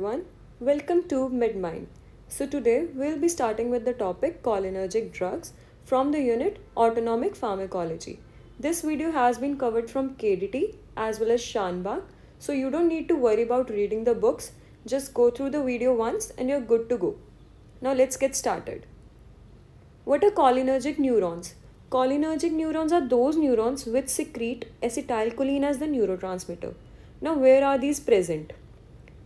everyone, welcome to MedMind. So today we'll be starting with the topic cholinergic drugs from the unit Autonomic Pharmacology. This video has been covered from KDT as well as Shanbag, so you don't need to worry about reading the books, just go through the video once and you're good to go. Now let's get started. What are cholinergic neurons? Cholinergic neurons are those neurons which secrete acetylcholine as the neurotransmitter. Now, where are these present?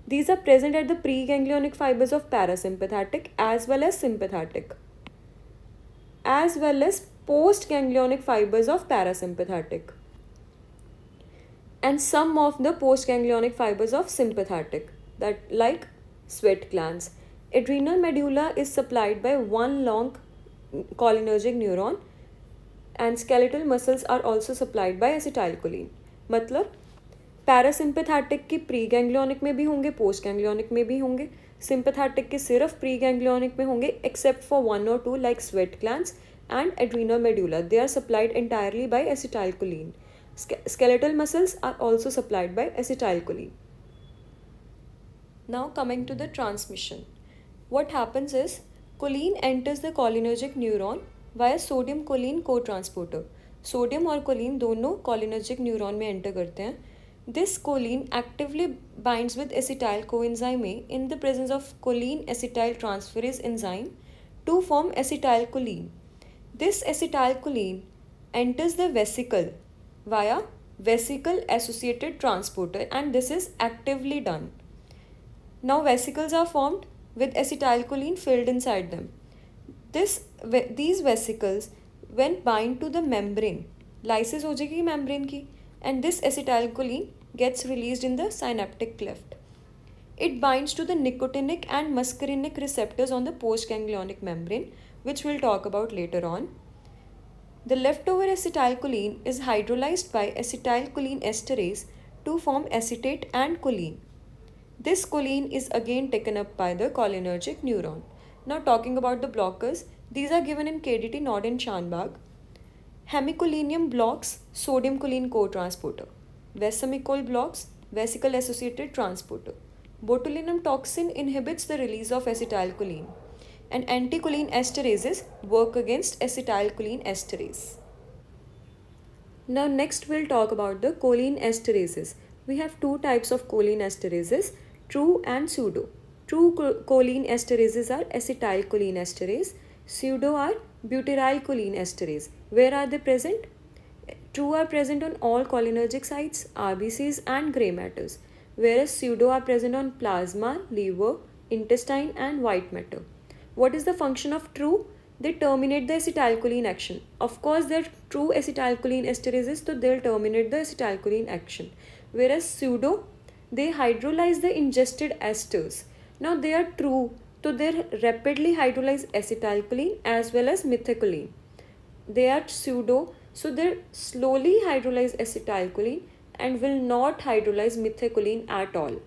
These are present at the preganglionic fibers of parasympathetic as well as sympathetic, as well as postganglionic fibers of parasympathetic, and some of the postganglionic fibers of sympathetic, that like sweat glands. Adrenal medulla is supplied by one long cholinergic neuron and skeletal muscles are also supplied by acetylcholine. मतलब parasympathetic के pre ganglionic में भी होंगे, post ganglionic में भी होंगे, sympathetic के सिर्फ प्री गैंग्लियोनिक में होंगे एक्सेप्ट फॉर वन और two like sweat glands and adrenal medulla. They are supplied entirely by acetylcholine. Skeletal muscles are also supplied by acetylcholine. Now coming to the transmission. What happens is choline enters the cholinergic neuron via sodium choline co-transporter. Sodium और Colin दोनों cholinergic neuron में enter करते हैं. This choline actively binds with acetyl coenzyme A in the presence of choline acetyl transferase enzyme to form acetylcholine. This acetylcholine enters the vesicle via vesicle associated transporter and this is actively done. Now vesicles are formed with acetylcholine filled inside them. These vesicles when bind to the membrane, lysis हो जाएगी membrane की, and this acetylcholine gets released in the synaptic cleft. It binds to the nicotinic and muscarinic receptors on the postganglionic membrane, which we'll talk about later on. The leftover acetylcholine is hydrolyzed by acetylcholine esterase to form acetate and choline. This choline is again taken up by the cholinergic neuron. Now talking about the blockers, these are given in KDT, not in Shanbag. Hemicolinium blocks sodium choline co-transporter. Vesamicol blocks vesicle associated transporter. Botulinum toxin inhibits the release of acetylcholine. And anticholine esterases work against acetylcholine esterase. Now next we'll talk about the choline esterases. We have two types of choline esterases, true and pseudo. True choline esterases are acetylcholine esterase. Pseudo are butyrylcholine esterase. Where are they present? True are present on all cholinergic sites, RBCs and grey matters, whereas pseudo are present on plasma, liver, intestine and white matter. What is the function of true? They terminate the acetylcholine action. Of course, they're true acetylcholine esterases, so they'll terminate the acetylcholine action. Whereas pseudo, they hydrolyze the ingested esters. Now they are true, so they rapidly hydrolyze acetylcholine as well as methacholine. They are pseudo, so they slowly hydrolyze acetylcholine and will not hydrolyze methacholine at all.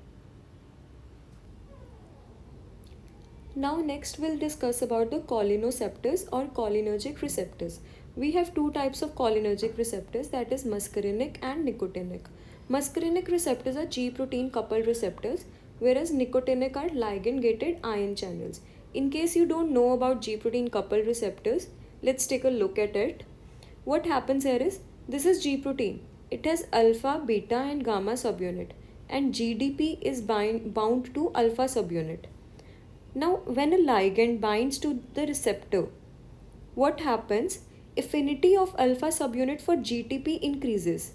Now next we'll discuss about the cholineceptors or cholinergic receptors. We have two types of cholinergic receptors, that is muscarinic and nicotinic. Muscarinic receptors are G protein coupled receptors, whereas nicotinic are ligand gated ion channels. In case you don't know about G protein coupled receptors, let's take a look at it. What happens here is, this is G protein. It has alpha, beta and gamma subunit, and GDP is bound to alpha subunit. Now when a ligand binds to the receptor, what happens? Affinity of alpha subunit for GTP increases.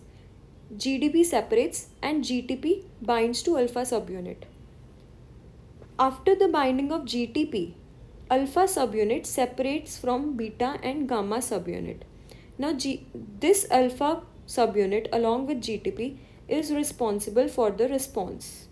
GDP separates and GTP binds to alpha subunit. After the binding of GTP, alpha subunit separates from beta and gamma subunit. Now this alpha subunit along with GTP is responsible for the response.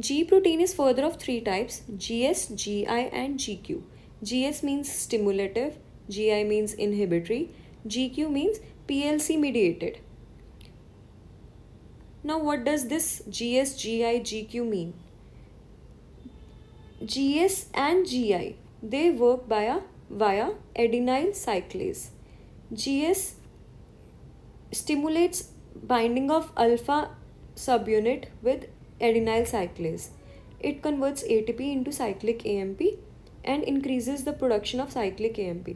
G protein is further of three types, GS, GI and GQ. GS means stimulative, GI means inhibitory, GQ means PLC mediated. Now what does this GS, GI, GQ mean? GS and GI, they work via adenyl cyclase. GS stimulates binding of alpha subunit with adenyl cyclase. It converts ATP into cyclic AMP and increases the production of cyclic AMP.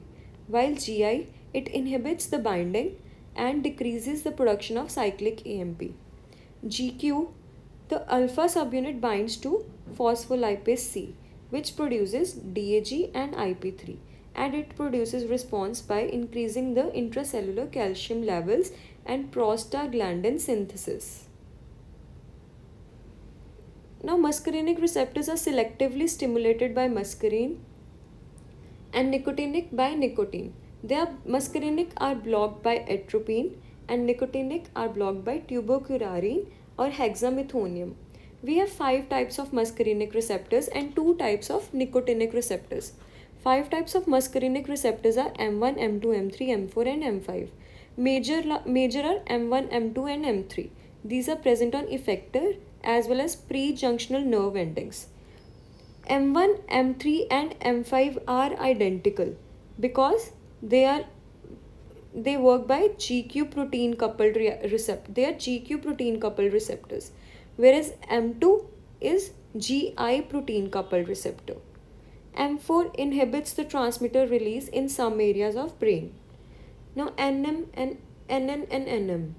While GI, it inhibits the binding and decreases the production of cyclic AMP. GQ, the alpha subunit binds to phospholipase C, which produces DAG and IP3, and it produces response by increasing the intracellular calcium levels and prostaglandin synthesis. Now, muscarinic receptors are selectively stimulated by muscarine and nicotinic by nicotine. Muscarinic are blocked by atropine and nicotinic are blocked by tuberculin or hexamethonium. We have 5 types of muscarinic receptors and 2 types of nicotinic receptors. 5 types of muscarinic receptors are M1, M2, M3, M4 and M5. Major are M1, M2 and M3. These are present on effector as well as pre-junctional nerve endings. M1, M3 and M5 are identical because they work by GQ protein coupled receptor. They are GQ protein coupled receptors, whereas M2 is GI protein coupled receptor. M4 inhibits the transmitter release in some areas of brain. Now NM and NN and NM.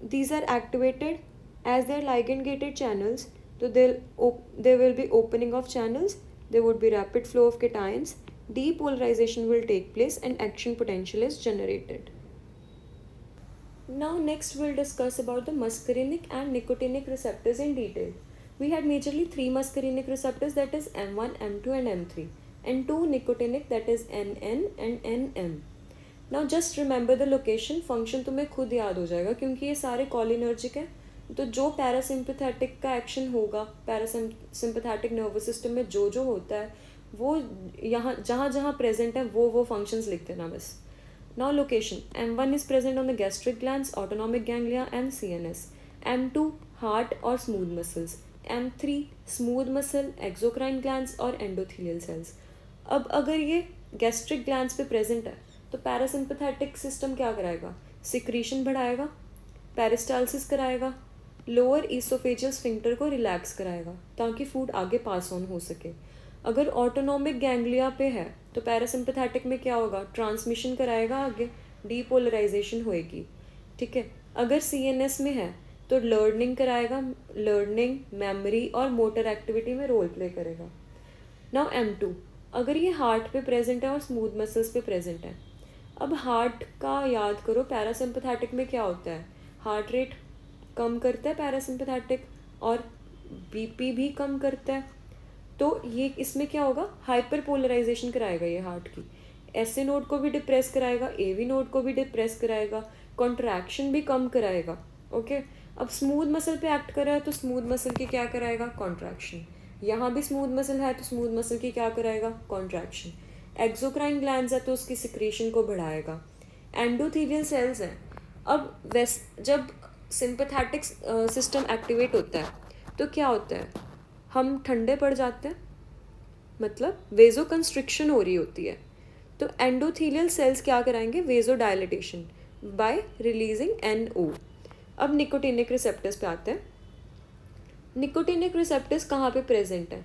These are activated as they are ligand gated channels. So there will be opening of channels, there would be rapid flow of cations, depolarization will take place and action potential is generated. Now next we'll discuss about the muscarinic and nicotinic receptors in detail. We had majorly 3 muscarinic receptors, that is M1, M2 and M3, and 2 nicotinic, that is NN and NM. Now just remember the location, function तुम्हें खुद याद हो जाएगा क्योंकि ये सारे cholinergic हैं. तो जो पैरासिम्पथेटिक का एक्शन होगा, पैरासिम्पथेटिक नर्वस सिस्टम में जो होता है वो यहाँ जहाँ प्रेजेंट है वो फंक्शंस लिख देना बस. Now location, M1 is present on the gastric glands, autonomic ganglia and CNS. M2 heart or smooth muscles. M3 smooth muscle, exocrine glands और endothelial cells. अब अगर ये gastric glands पे present है तो पैरासिम्पथेटिक सिस्टम क्या कराएगा? सिक्रीशन बढ़ाएगा, पेरिस्टालसिस कराएगा, लोअर ईसोफेजियल स्फिंक्टर को रिलैक्स कराएगा ताकि फूड आगे पास ऑन हो सके. अगर ऑटोनॉमिक गैंग्लिया पे है तो पैरासिम्पथेटिक में क्या होगा? ट्रांसमिशन कराएगा आगे, डीपोलराइजेशन होएगी. ठीक है. अगर CNS में है तो लर्निंग कराएगा, लर्निंग, मेमोरी और मोटर एक्टिविटी में रोल प्ले करेगा. नाउ M2, अगर ये हार्ट पे प्रेजेंट है और स्मूथ मसल्स पे प्रेजेंट है. अब हार्ट का याद करो, पैरासिम्पथेटिक में क्या होता है? हार्ट रेट कम करता है पैरासिम्पथेटिक और BP भी कम करता है. तो ये इसमें क्या होगा? हाइपर पोलराइजेशन कराएगा ये हार्ट की. SA नोड को भी डिप्रेस कराएगा, AV नोड को भी डिप्रेस कराएगा, कॉन्ट्रैक्शन भी कम कराएगा. ओके. अब स्मूथ मसल पे एक्ट कर रहा है तो स्मूथ मसल की क्या कराएगा? कॉन्ट्रैक्शन. यहाँ भी स्मूथ मसल है तो स्मूथ मसल की क्या कराएगा? कॉन्ट्रैक्शन. एक्सोक्राइन ग्लैंड्स है तो उसकी सिक्रीशन को बढ़ाएगा. एंडोथेलियल सेल्स हैं. अब जब सिंपैथेटिक सिस्टम एक्टिवेट होता है तो क्या होता है? हम ठंडे पड़ जाते हैं, मतलब वेजो कंस्ट्रिक्शन हो रही होती है. तो एंडोथेलियल सेल्स क्या कराएंगे? वेजो डायलिटेशन बाय रिलीजिंग NO. अब निकोटिनिक रिसेप्टर्स पे आते हैं. निकोटिनिक रिसेप्टर्स कहाँ पे प्रेजेंट है?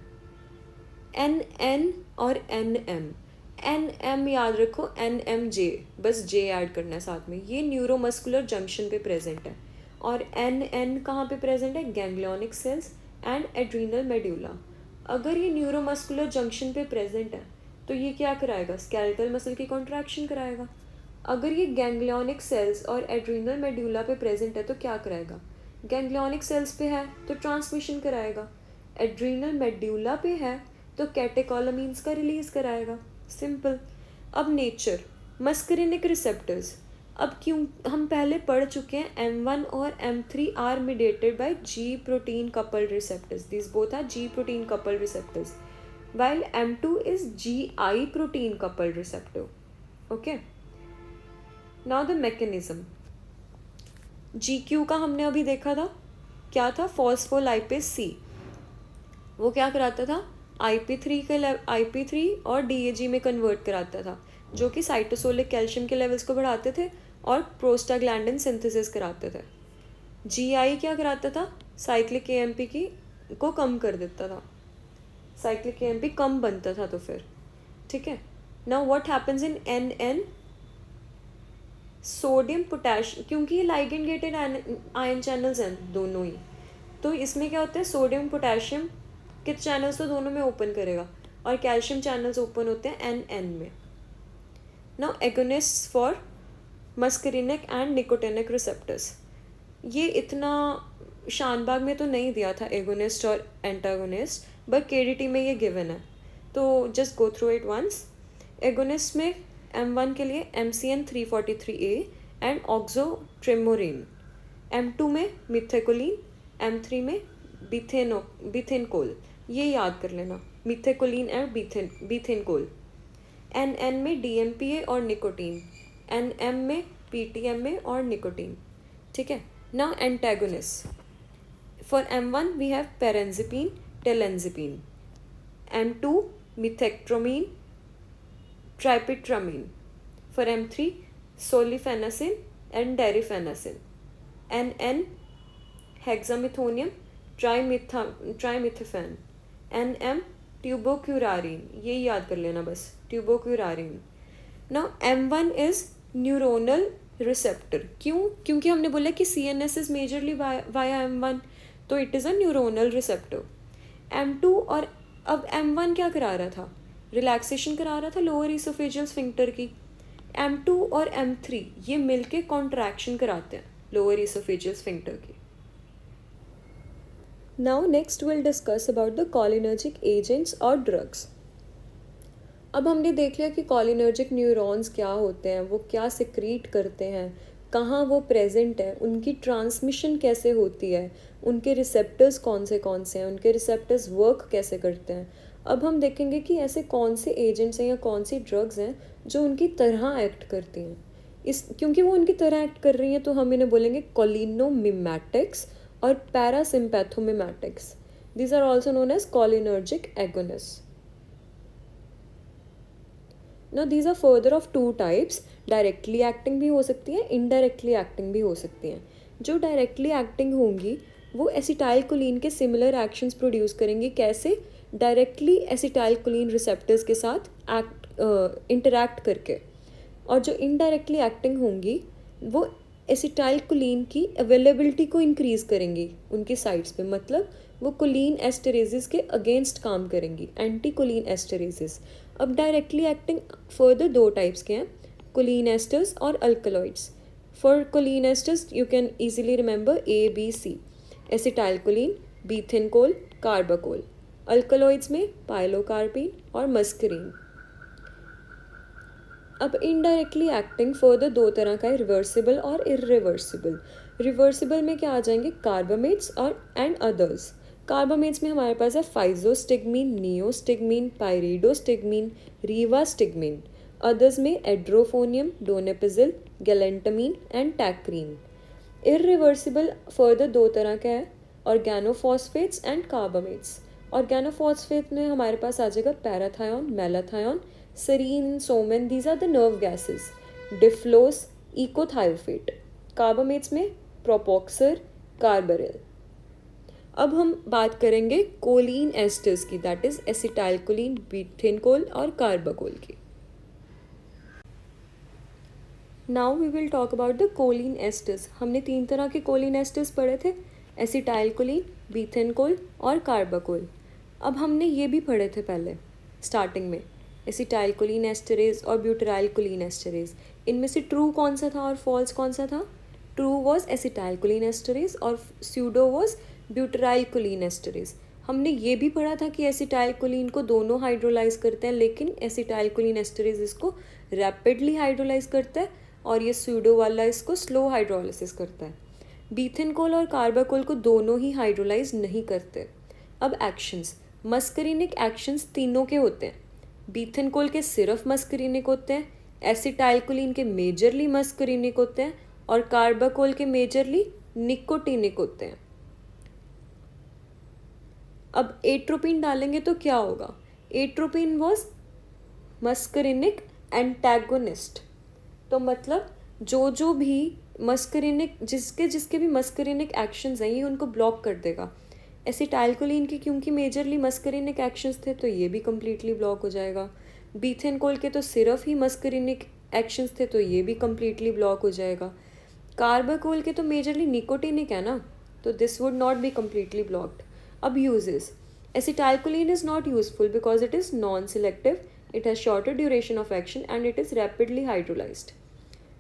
NN और NM. NM याद रखो, NMJ, बस J ऐड करना है साथ में. ये न्यूरोमस्कुलर जंक्शन पे प्रेजेंट है. और NN कहाँ पे प्रेजेंट है? Ganglionic cells and adrenal medulla. अगर ये न्यूरोमस्कुलर जंक्शन पे प्रेजेंट है तो ये क्या कराएगा? स्केलेटल मसल की कॉन्ट्रैक्शन कराएगा. अगर ये गैंग्लियोनिक सेल्स और एड्रीनल मेड्यूला पे प्रेजेंट है तो क्या कराएगा? गैंग्लियोनिक सेल्स पे है तो ट्रांसमिशन कराएगा, एड्रीनल मेड्यूला पे है तो कैटेकोलामीन्स का रिलीज कराएगा. सिंपल. अब नेचर, मस्करिनिक रिसेप्टर्स. अब क्यों हम पहले पढ़ चुके हैं M1 और M3 are mediated by G protein coupled receptors. These both are G protein coupled receptors, while M2 is GI protein coupled receptor. Okay. Now the mechanism. GQ का हमने अभी देखा था, क्या था? Phospholipase C. वो क्या कराता था? IP3 और DAG में कन्वर्ट कराता था, जो कि साइटोसोलिक कैल्शियम के लेवल्स को बढ़ाते थे और प्रोस्टाग्लैंडिन सिंथेसिस कराते थे. GI क्या कराता था, साइक्लिक AMP की को कम कर देता था, साइक्लिक AMP कम बनता था तो फिर ठीक है. Now what happens in NN, sodium potassium, क्योंकि ये लाइगेंड गेटेड आयन चैनल्स हैं दोनों ही, तो इसमें क्या होता है, सोडियम पोटेशियम के चैनल्स तो दोनों में ओपन करेगा और कैल्शियम चैनल्स ओपन होते हैं NN में. Now agonist for muscarinic and nicotinic receptors, ये इतना शानबाग में तो नहीं दिया था एगोनिस्ट और एंटागोनिस्ट, बट KDT में ये गिवन है, तो just go through it once. Agonist में M1 के लिए MCN343A एंड ऑक्सोट्रिमोरिन, M2 में मिथेकोलिन, M3 में बीथेनकोल, ये याद कर लेना, मिथेकोलिन और बीथेनकोल. NN में DMPA और निकोटीन, NM में PTMA और निकोटीन, ठीक है. Now antagonist, for M1 we have pirenzepine, telenzepine, M2 methoctramine, tripitramine, for M3 solifenacin and derifenacin, NN hexamethonium trimethophan, NM tubocurarine, ये याद कर लेना बस, tubocurarine. Now M1 is neuronal receptor, क्यों, क्योंकि हमने बोला कि CNS is majorly via M1, तो it is a neuronal receptor. M2 और अब M1 क्या करा रहा था, रिलैक्सेशन करा रहा था लोअर इसोफेजियल स्फिंक्टर की. M2 और M3 ये मिलके कॉन्ट्रैक्शन कराते हैं लोअर इसोफेजियल स्फिंक्टर की. Now next will discuss about the cholinergic agents और ड्रग्स. अब हमने देख लिया कि कोलिनर्जिक न्यूरॉन्स क्या होते हैं, वो क्या सिक्रीट करते हैं, कहाँ वो प्रेजेंट है, उनकी ट्रांसमिशन कैसे होती है, उनके रिसेप्टर्स कौन से हैं, उनके रिसेप्टर्स वर्क कैसे करते हैं. अब हम देखेंगे कि ऐसे कौन से एजेंट्स हैं या कौन सी ड्रग्स हैं जो उनकी तरह एक्ट करती हैं. क्योंकि वो उनकी तरह एक्ट कर रही हैं तो हम इन्हें बोलेंगे कोलिनोमिमेटिक्स और parasympathomimetics. These are also known as cholinergic agonist. Now these are further of two types, directly acting भी हो सकती हैं, इनडायरेक्टली एक्टिंग भी हो सकती हैं. जो डायरेक्टली एक्टिंग होंगी वो एसिटाइलकोलिन के सिमिलर एक्शंस प्रोड्यूस करेंगी. कैसे, डायरेक्टली एसिटाइलकोलिन रिसेप्टर्स के साथ इंटरैक्ट करके. और जो इनडायरेक्टली एक्टिंग होंगी वो एसिटाइलकोलिन की अवेलेबिलिटी को इंक्रीज़ करेंगी उनकी साइड्स पे, मतलब वो कोलिन एस्टरेजेस के अगेंस्ट काम करेंगी, एंटी कोलिन एस्टरेजेस. अब डायरेक्टली एक्टिंग फर्दर दो टाइप्स के हैं, कोलिन एस्टर्स और alkaloids. For choline esters you can easily remember ABC, acetylcholine, bethanechol, carbachol. Alkaloids में पाइलोकार्पिन और मस्करीन. अब इनडायरेक्टली एक्टिंग फर्दर दो तरह का है, रिवर्सिबल और इरिवर्सिबल. रिवर्सिबल में क्या आ जाएंगे, कार्बामेट्स और एंड अदर्स. कार्बामेट्स में हमारे पास है फाइजोस्टिग्मीन, नियोस्टिग्मीन, पायरिडोस्टिग्मीन, रीवास्टिग्मीन. अदर्स में एड्रोफोनियम, डोनेपिजिल, गैलेंटामीन एंड टैक्रीन. इरिवर्सिबल फर्दर दो तरह का है, ऑर्गेनोफॉस्फेट्स एंड कार्बामेट्स. ऑर्गेनोफॉस्फेट में हमारे पास आ जाएगा parathion, malathion, sarin, soman, these are the nerve gases. Dyflos, echothiophate. Carbamates में प्रोपोक्सर, कार्बरिल. अब हम बात करेंगे कोलिन एस्टर्स की, दैट इज एसिटाइलकोलिन, बीथेनकोल और कार्बाकोल की. Now we will talk about the choline esters. हमने तीन तरह के कोलिन एस्टर्स पढ़े थे, एसिटाइलकोलिन, बीथेनकोल और कार्बाकोल. अब हमने ये भी पढ़े थे पहले स्टार्टिंग में, एसिटाइलकोलिन एस्टरेज और ब्यूटराइलकोलिन एस्टरेज. इनमें से ट्रू कौन सा था और फॉल्स कौन सा था. ट्रू वॉज एसिटाइलकोलिन एस्टरेज और स्यूडो वॉज ब्यूटराइलकोलिन एस्टरेज. हमने ये भी पढ़ा था कि एसिटाइलकोलिन को दोनों हाइड्रोलाइज करते हैं, लेकिन एसिटाइलकोलिन एस्टरेज इसको रैपिडली हाइड्रोलाइज करता है और ये स्यूडो वाला इसको स्लो हाइड्रोलाइसिस करता है. बीथेनकोल और कार्बाकोल को दोनों ही हाइड्रोलाइज नहीं करते. अब एक्शंस, मस्करिनिक एक्शंस तीनों के होते हैं. बीथेनकोल के सिर्फ मस्करिनिक होते हैं, एसिटाइलकोलिन के मेजरली मस्करिनिक होते हैं और कार्बाकोल के मेजरली निकोटिनिक होते हैं. अब एट्रोपिन डालेंगे तो क्या होगा, एट्रोपिन वॉज मस्करिनिक एंटेगोनिस्ट. तो मतलब जो भी मस्करिनिक जिसके जिसके भी मस्करिनिक एक्शंस हैं ये उनको ब्लॉक कर देगा। एसिटाइलकोलिन के क्योंकि मेजरली मस्करिनिक एक्शंस थे तो ये भी कम्प्लीटली ब्लॉक हो जाएगा। बीथेनकोल के तो सिर्फ ही मस्करिनिक एक्शंस थे तो ये भी कम्प्लीटली ब्लॉक हो जाएगा। कार्बाकोल के तो मेजरली निकोटिनिक है ना, तो this would not be completely blocked. अब uses, acetylcholine is not useful because it is non selective, it has shorter duration of action and it is rapidly hydrolyzed.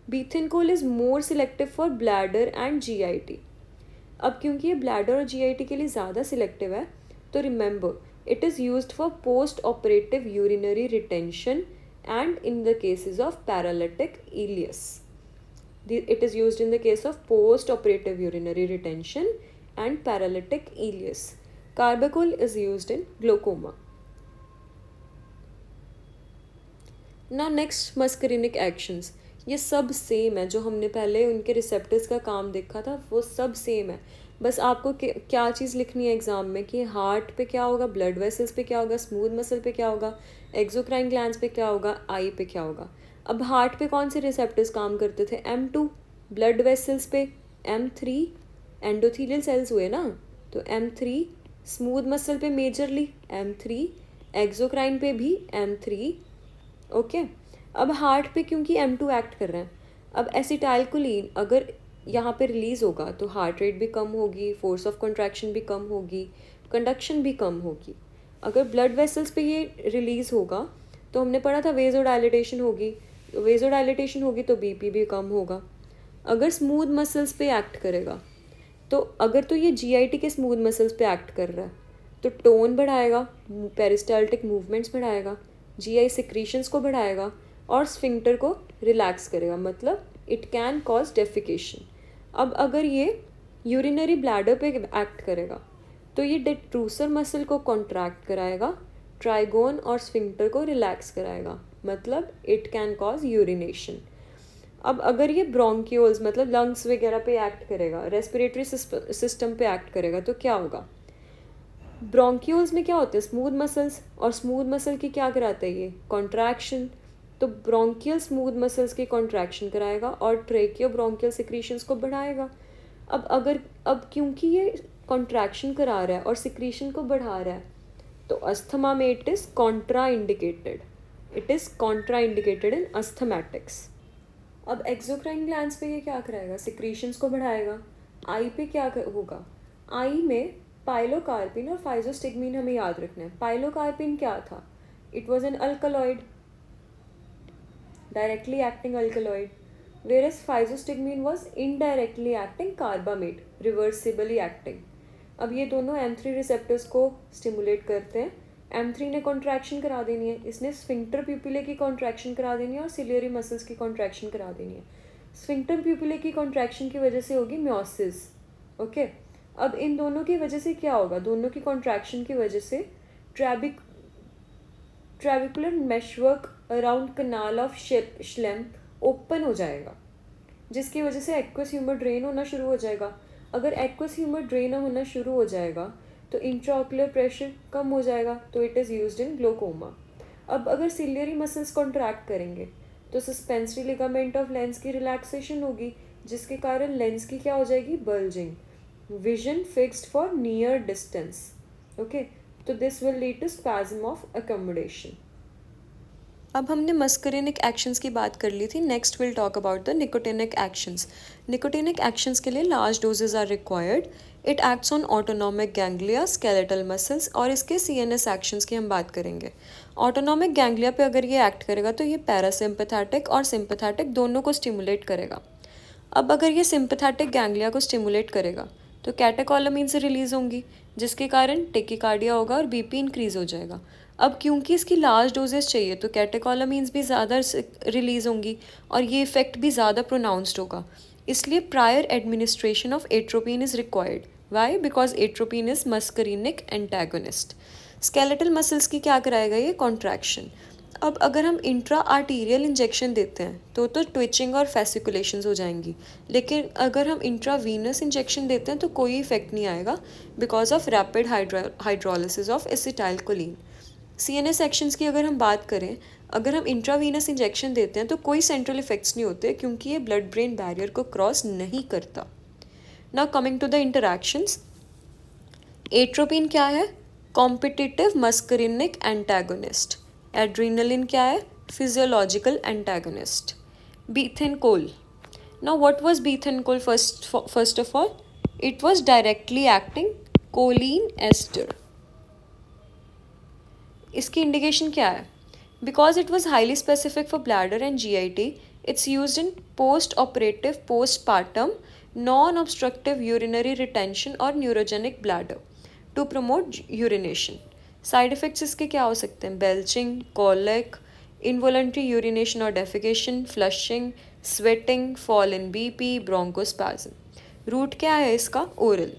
Bethencoal is more selective for bladder and GIT. अब क्योंकि ये bladder और GIT के लिए ज़्यादा selective है तो remember it is used for post operative urinary retention and in the cases of paralytic ileus. It is used in the case of post operative urinary retention and paralytic ileus. Carbachol is used in glaucoma. ना next muscarinic actions, ये सब same है जो हमने पहले उनके receptors का काम देखा था वो सब सेम है. बस आपको क्या चीज़ लिखनी है एग्ज़ाम में कि हार्ट पे क्या होगा, ब्लड वेसल्स पे क्या होगा, स्मूथ मसल पे क्या होगा, एक्सोक्राइन ग्लैंड्स पे क्या होगा, आई पे क्या होगा. अब हार्ट पे कौन से रिसेप्टर्स काम करते थे, M2, ब्लड वेसल्स पे M3, एंडोथीलियल सेल्स हुए ना तो M3, स्मूथ मसल पे मेजरली M3, एक्सोक्राइन पे भी M3. ओके अब हार्ट पे क्योंकि M2 एक्ट कर रहे हैं, अब एसिटाइलकोलिन अगर यहाँ पे रिलीज़ होगा तो हार्ट रेट भी कम होगी, फोर्स ऑफ कंट्रैक्शन भी कम होगी, कंडक्शन भी कम होगी. अगर ब्लड वेसल्स पे ये रिलीज़ होगा तो हमने पढ़ा था वेजोडाइलेटेशन होगी, तो वेजोडाइलेटेशन होगी तो बीपी भी कम होगा. अगर स्मूथ मसल्स पे एक्ट करेगा तो अगर तो ये GIT के स्मूथ मसल्स पे एक्ट कर रहा है तो टोन बढ़ाएगा, पेरिस्टाल्टिक मूवमेंट्स बढ़ाएगा, GI सिक्रीशंस को बढ़ाएगा और स्फिंक्टर को रिलैक्स करेगा, मतलब इट कैन कॉज डेफिकेशन. अब अगर ये यूरिनरी ब्लैडर पे एक्ट करेगा तो ये डिट्रूसर मसल को कॉन्ट्रैक्ट कराएगा, ट्राइगोन और स्फिंक्टर को रिलैक्स कराएगा, मतलब इट कैन कॉज यूरिनेशन. अब अगर ये ब्रोंक्यूल्स मतलब लंग्स वगैरह पे एक्ट करेगा, रेस्पिरेटरी सिस्टम पे एक्ट करेगा तो क्या होगा. ब्रोंक्यूल्स में क्या होते हैं, स्मूथ मसल्स, और स्मूथ मसल की क्या कराता है ये, कॉन्ट्रैक्शन. तो ब्रोंकियल स्मूथ मसल्स की कॉन्ट्रैक्शन कराएगा और ट्रेकियो ब्रोंकियल सिक्रीशंस को बढ़ाएगा. अब क्योंकि ये कॉन्ट्रैक्शन करा रहा है और सिक्रीशन को बढ़ा रहा है तो अस्थमा में it is contraindicated in asthmatics. अब एक्सोक्राइन ग्लैंड्स पे ये क्या कराएगा, सिक्रीशंस को बढ़ाएगा. आई पे क्या होगा, आई में पाइलोकार्पिन और फाइजोस्टिग्मीन हमें याद रखना है. पाइलोकार्पिन क्या था, it was an alkaloid, directly acting alkaloid, whereas physostigmine was indirectly acting carbamate, reversibly acting. अब ये दोनों M3 रिसेप्टर्स को स्टिमुलेट करते हैं. M3 ने कॉन्ट्रैक्शन करा देनी है, इसने स्फिंक्टर प्यूपिले की कॉन्ट्रैक्शन करा देनी है और सिलियरी मसल्स की कॉन्ट्रैक्शन करा देनी है. स्फिंक्टर प्यूपिले की कॉन्ट्रैक्शन की वजह से होगी म्योसिस. ओके अब इन दोनों की वजह से क्या होगा, दोनों की कॉन्ट्रैक्शन की वजह से trabecular meshwork around canal of Schlemm open हो जाएगा, जिसकी वजह से एक्वस ह्यूमर ड्रेन होना शुरू हो जाएगा. अगर एक्वस ह्यूमर ड्रेन होना शुरू हो जाएगा तो इंट्राओकुलर प्रेशर कम हो जाएगा, तो it is used in glaucoma. अब अगर सिलियरी मसल्स कॉन्ट्रैक्ट करेंगे तो सस्पेंसरी लिगामेंट ऑफ लेंस की रिलैक्सेशन होगी, जिसके कारण लेंस की क्या हो जाएगी, bulging. Vision fixed for near distance. Okay तो this will lead to spasm of accommodation. अब हमने मस्करिनिक एक्शंस की बात कर ली थी. Next will talk about the nicotinic actions. Nicotinic actions के लिए large doses are required. It acts on autonomic ganglia, skeletal muscles और इसके CNS एक्शंस की हम बात करेंगे. ऑटोनॉमिक गैंग्लिया पे अगर ये एक्ट करेगा तो ये पैरासिम्पैथेटिक और सिम्पैथेटिक दोनों को स्टिमुलेट करेगा. अब अगर ये सिम्पैथेटिक गैंग्लिया को स्टिमुलेट करेगा तो कैटेकोलामीन से रिलीज़ होंगी, जिसके कारण टेकिकार्डिया होगा और BP इंक्रीज़ हो जाएगा. अब क्योंकि इसकी लार्ज डोजेस चाहिए तो कैटेकोलामीन्स भी ज़्यादा रिलीज़ होंगी और ये इफ़ेक्ट भी ज़्यादा प्रोनाउंस्ड होगा, इसलिए prior administration of atropine is required. Why, because atropine is muscarinic antagonist. Skeletal muscles की क्या कराएगा ये, कॉन्ट्रैक्शन. अब अगर हम इंट्रा आर्टीरियल इंजेक्शन देते हैं तो ट्विचिंग और फेसिकुलेशंस हो जाएंगी, लेकिन अगर हम इंट्रावीनस इंजेक्शन देते हैं तो कोई इफेक्ट नहीं आएगा because of rapid hydrolysis of acetylcholine. CNS actions की अगर हम बात करें अगर हम इंट्रावीनस इंजेक्शन देते हैं तो कोई सेंट्रल इफेक्ट्स नहीं होते क्योंकि ये ब्लड ब्रेन बैरियर को क्रॉस नहीं करता. Now coming to the interactions. Atropine क्या है? Competitive muscarinic antagonist. एड्रीनलिन क्या है? Physiological antagonist. Bethencoal. Now, what was Bethencoal first of all? It was directly acting choline ester. इसकी इंडिकेशन क्या है? Because it was highly specific for bladder and GIT, it's used in post-operative, postpartum, non-obstructive urinary retention or neurogenic bladder to promote urination. Side effects इसके क्या हो सकते हैं? Belching, colic, involuntary urination or defecation, flushing, sweating, fall in BP, bronchospasm. Root क्या है इसका? Oral.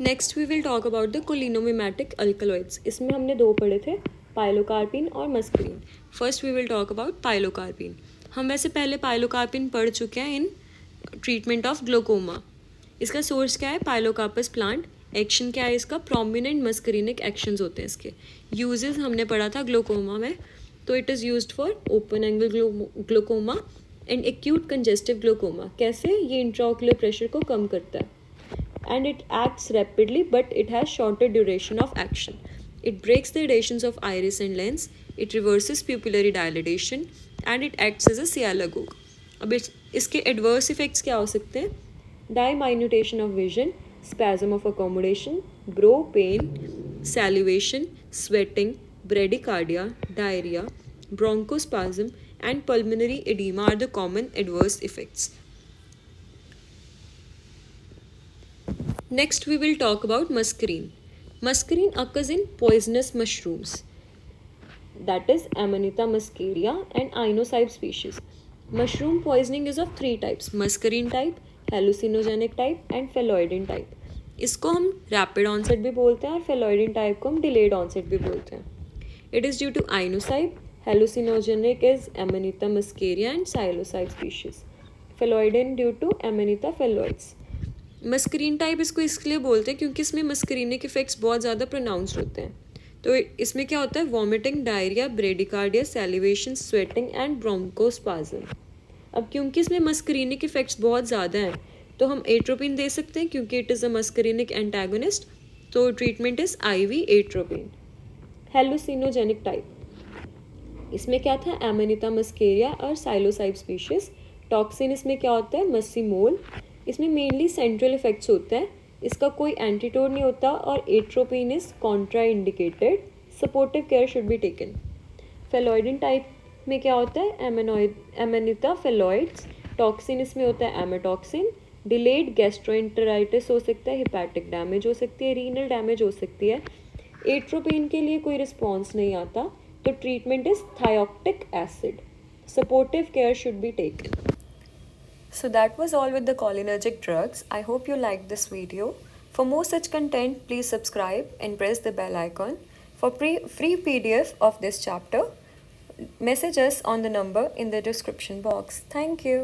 Next we will talk about the cholinomimetic alkaloids. इसमें हमने दो पढ़े थे, पाइलोकार्पिन और muscarine. First we will talk about pilocarpine. हम वैसे पहले पाइलोकार्पिन पढ़ चुके हैं इन ट्रीटमेंट ऑफ ग्लोकोमा. इसका सोर्स क्या है? पाइलोकार्पस प्लांट. एक्शन क्या है इसका? प्रोमिनेंट मस्करीनिक एक्शंस होते हैं इसके. यूजेस हमने पढ़ा था ग्लोकोमा में, तो it is used for open angle glaucoma and acute congestive glaucoma. कैसे? ये इंट्राओकुलर प्रेशर को कम करता है. And it acts rapidly, but it has shorter duration of action. It breaks the adhesions of iris and lens. It reverses pupillary dilatation, and it acts as a sialagogue. अब इसके adverse effects क्या हो सकते हैं? Diminution of vision, spasm of accommodation, brow pain, salivation, sweating, bradycardia, diarrhea, bronchospasm, and pulmonary edema are the common adverse effects. Next, we will talk about muscarine. Muscarine occurs in poisonous mushrooms, that is Amanita muscaria and Inocybe species. Mushroom poisoning is of three types: muscarine type, hallucinogenic type and phalloidin type. इसको हम rapid onset भी बोलते हैं और phalloidin type को हम delayed onset भी बोलते हैं. It is due to Inocybe. Hallucinogenic is Amanita muscaria and Psilocybe species. Phalloidin due to Amanita phalloides. Mascarene type इसको इसलिए बोलते हैं क्योंकि इसमें मस्करीनिक इफेक्ट्स बहुत ज़्यादा प्रोनाउंस्ड होते हैं. तो इसमें क्या होता है? Vomiting, diarrhoea, bradycardia, salivation, sweating and bronchospasm. अब क्योंकि इसमें मस्करीनिक इफेक्ट्स बहुत ज़्यादा हैं तो हम एट्रोपिन दे सकते हैं क्योंकि इट इज़ अ मस्करीनिक एंटागोनिस्ट. तो treatment is IV atropine. हेलुसिनोजेनिक type, इसमें क्या था? एमेनिटा मस्केरिया और साइलोसाइब स्पीशीज. टॉक्सिन इसमें क्या होता है? मसीमोल. इसमें मेनली सेंट्रल इफेक्ट्स होते हैं. इसका कोई एंटीटोड नहीं होता और atropine is contraindicated. Supportive care should be taken. Phalloidin type में क्या होता है? एमेनिटा फेलॉइड्स. टॉक्सिन इसमें होता है एमेटॉक्सिन. डिलेड गैस्ट्रोएंटेराइटिस हो सकता है, हिपैटिक डैमेज हो सकती है, रीनल डैमेज हो सकती है. एट्रोपिन के लिए कोई रिस्पॉन्स नहीं आता तो treatment is thioctic acid. Supportive care should be taken. So that was all with the cholinergic drugs. I hope you liked this video. For more such content, please subscribe and press the bell icon. For free PDF of this chapter, message us on the number in the description box. Thank you.